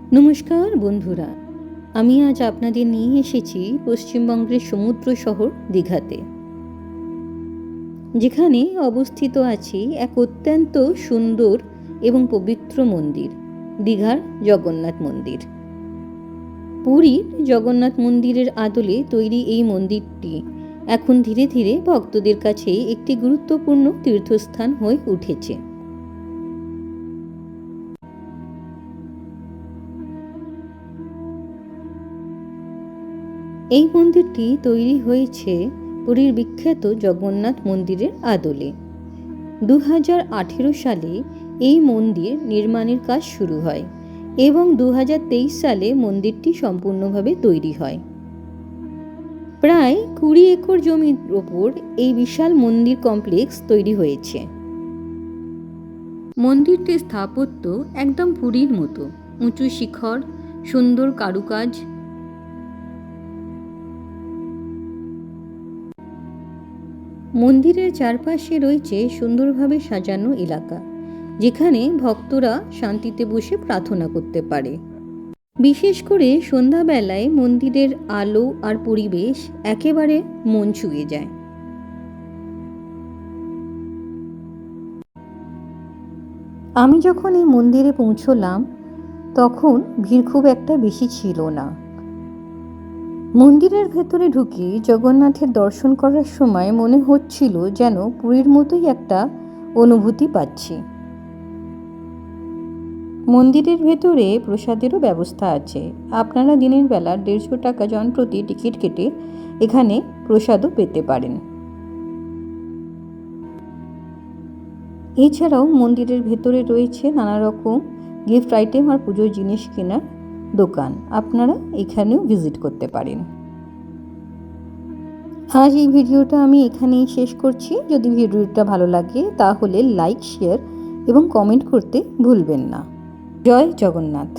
নমস্কার বন্ধুরা, আমি আজ আপনাদের নিয়ে এসেছি পশ্চিমবঙ্গের সমুদ্র শহর দীঘাতে, যেখানে অবস্থিত আছে এক অত্যন্ত সুন্দর এবং পবিত্র মন্দির, দীঘার জগন্নাথ মন্দির। পুরীর জগন্নাথ মন্দিরের আদলে তৈরি এই মন্দিরটি এখন ধীরে ধীরে ভক্তদের কাছে একটি গুরুত্বপূর্ণ তীর্থস্থান হয়ে উঠেছে। এই মন্দিরটি তৈরি হয়েছে পুরীর বিখ্যাত জগন্নাথ মন্দিরের আদলে। 2018 সালে এই মন্দির নির্মাণের কাজ শুরু হয় এবং 2023 সালে মন্দিরটি সম্পূর্ণভাবে তৈরি হয়। প্রায় 20 একর জমির ওপর এই বিশাল মন্দির কমপ্লেক্স তৈরি হয়েছে। মন্দিরটির স্থাপত্য একদম পুরীর মতো, উঁচু শিখর, সুন্দর কারুকাজ। মন্দিরের চারপাশে রয়েছে সুন্দরভাবে সাজানো এলাকা, যেখানে ভক্তরা শান্তিতে বসে প্রার্থনা করতে পারে। বিশেষ করে সন্ধ্যাবেলায় মন্দিরের আলো আর পরিবেশ একেবারে মন ছুঁয়ে যায়। আমি যখন এই মন্দিরে পৌঁছলাম তখন ভিড় খুব একটা বেশি ছিল না। মন্দিরের ভেতরে ঢুকে জগন্নাথের দর্শন করার সময় মনে হচ্ছিল যেন পুরীর মতোই একটা অনুভূতি পাচ্ছি। মন্দিরের ভেতরে প্রসাদেরও ব্যবস্থা আছে। আপনারা দিনের বেলা 150 টাকা জন প্রতি টিকিট কেটে এখানে প্রসাদও পেতে পারেন। এছাড়াও মন্দিরের ভেতরে রয়েছে নানা রকম গিফট আইটেম আর পুজোর জিনিস কেনার দোকান, আপনারা এখানেও ভিজিট করতে পারেন। আজ এই ভিডিওটা আমি এখানেই শেষ করছি। যদি ভিডিওটা ভালো লাগে তাহলে লাইক, শেয়ার এবং কমেন্ট করতে ভুলবেন না। জয় জগন্নাথ।